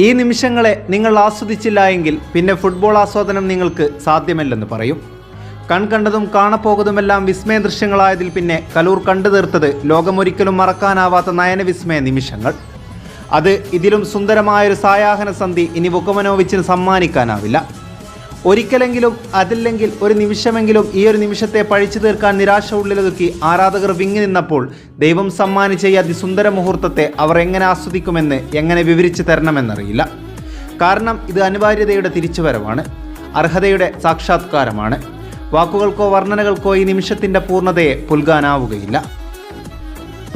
ഈ നിമിഷങ്ങളെ നിങ്ങൾ ആസ്വദിച്ചില്ല എങ്കിൽ പിന്നെ ഫുട്ബോൾ ആസ്വാദനം നിങ്ങൾക്ക് സാധ്യമല്ലെന്ന് പറയും. കണ്ടതും കാണപ്പോകതുമെല്ലാം വിസ്മയ ദൃശ്യങ്ങളായതിൽ പിന്നെ കലൂർ കണ്ടു തീർത്തത് ലോകമൊരിക്കലും മറക്കാനാവാത്ത നയനവിസ്മയ നിമിഷങ്ങൾ. അത് ഇതിലും സുന്ദരമായൊരു സായാഹ്ന സന്ധി ഇനി വുക്കമനോവിച്ചിന് സമ്മാനിക്കാനാവില്ല. ഒരിക്കലെങ്കിലും അതില്ലെങ്കിൽ ഒരു നിമിഷമെങ്കിലും ഈ ഒരു നിമിഷത്തെ പഴിച്ചു തീർക്കാൻ നിരാശ ഉള്ളിലൊതുക്കി ആരാധകർ വിങ്ങി നിന്നപ്പോൾ ദൈവം സമ്മാനിച്ച ഈ അതിസുന്ദര മുഹൂർത്തത്തെ അവർ എങ്ങനെ ആസ്വദിക്കുമെന്ന് എങ്ങനെ വിവരിച്ചു തരണമെന്നറിയില്ല. കാരണം ഇത് അനിവാര്യതയുടെ തിരിച്ചുവരവാണ്, അർഹതയുടെ സാക്ഷാത്കാരമാണ്. വാക്കുകൾക്കോ വർണ്ണനകൾക്കോ ഈ നിമിഷത്തിൻ്റെ പൂർണ്ണതയെ പുൽകാനാവുകയില്ല.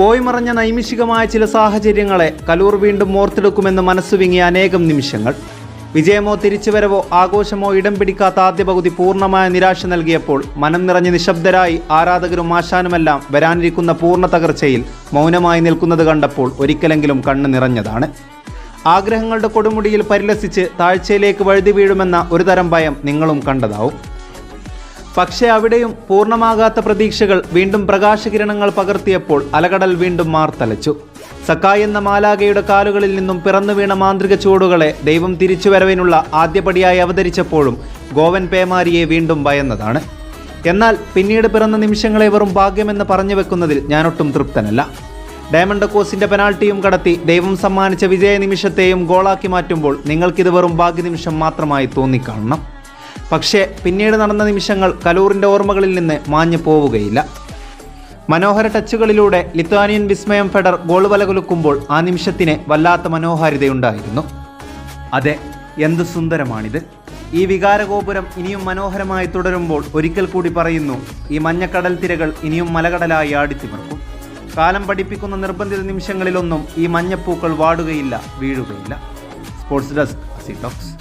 പോയി മറഞ്ഞ നൈമിഷികമായ ചില സാഹചര്യങ്ങളെ കലൂർ വീണ്ടും ഓർത്തെടുക്കുമെന്ന് മനസ്സുവിങ്ങിയ അനേകം നിമിഷങ്ങൾ. വിജയമോ തിരിച്ചുവരവോ ആഘോഷമോ ഇടം പിടിക്കാത്ത ആദ്യ പകുതി പൂർണ്ണമായ നിരാശ നൽകിയപ്പോൾ മനം നിറഞ്ഞ് നിശബ്ദരായി ആരാധകരും ആശാനുമെല്ലാം വരാനിരിക്കുന്ന പൂർണ്ണ തകർച്ചയിൽ മൗനമായി നിൽക്കുന്നത് കണ്ടപ്പോൾ ഒരിക്കലെങ്കിലും കണ്ണ് നിറഞ്ഞതാണ്. ആഗ്രഹങ്ങളുടെ കൊടുമുടിയിൽ പരിലസിച്ച് താഴ്ചയിലേക്ക് വഴുതി വീഴുമെന്ന ഒരു തരം ഭയം നിങ്ങളും കണ്ടതാവും. പക്ഷേ അവിടെയും പൂർണ്ണമാകാത്ത പ്രതീക്ഷകൾ വീണ്ടും പ്രകാശകിരണങ്ങൾ പകർത്തിയപ്പോൾ അലകടൽ വീണ്ടും മാർത്തലച്ചു. സക്കായ് എന്ന മാലാഖയുടെ കാലുകളിൽ നിന്നും പിറന്നു വീണ മാന്ത്രിക ചുവടുകളെ ദൈവം തിരിച്ചുവരവിനുള്ള ആദ്യപടിയായി അവതരിച്ചപ്പോഴും ഗോവൻ പേമാരിയെ വീണ്ടും ഭയന്നതാണ്. എന്നാൽ പിന്നീട് പിറന്ന നിമിഷങ്ങളെ വെറും ഭാഗ്യമെന്ന് പറഞ്ഞു വെക്കുന്നതിൽ ഞാനൊട്ടും തൃപ്തനല്ല. ഡയമണ്ട് കോസിന്റെ പെനാൾട്ടിയും കടത്തി ദൈവം സമ്മാനിച്ച വിജയ നിമിഷത്തെയും ഗോളാക്കി മാറ്റുമ്പോൾ നിങ്ങൾക്കിത് വെറും ഭാഗ്യനിമിഷം മാത്രമായി തോന്നിക്കാണണം. പക്ഷേ പിന്നീട് നടന്ന നിമിഷങ്ങൾ കലൂറിൻ്റെ ഓർമ്മകളിൽ നിന്ന് മാഞ്ഞു പോവുകയില്ല. മനോഹര ടച്ചുകളിലൂടെ ലിത്വാനിയൻ വിസ്മയം ഫെഡർ ഗോൾ വലകുലുക്കുമ്പോൾ ആ നിമിഷത്തിന് വല്ലാത്ത മനോഹാരിതയുണ്ടായിരുന്നു. അതെ, എന്തു സുന്ദരമാണിത്! ഈ വികാരഗോപുരം ഇനിയും മനോഹരമായി തുടരുമ്പോൾ ഒരിക്കൽ കൂടി പറയുന്നു, ഈ മഞ്ഞക്കടൽ തിരകൾ ഇനിയും മലകടലായി ആടിത്തിമിർക്കും. കാലം പഠിപ്പിക്കുന്ന നിർബന്ധിത നിമിഷങ്ങളിലൊന്നും ഈ മഞ്ഞപ്പൂക്കൾ വാടുകയില്ല, വീഴുകയില്ല. സ്പോർട്സ് ഡെസ്ക്, അസി ടോക്സ്.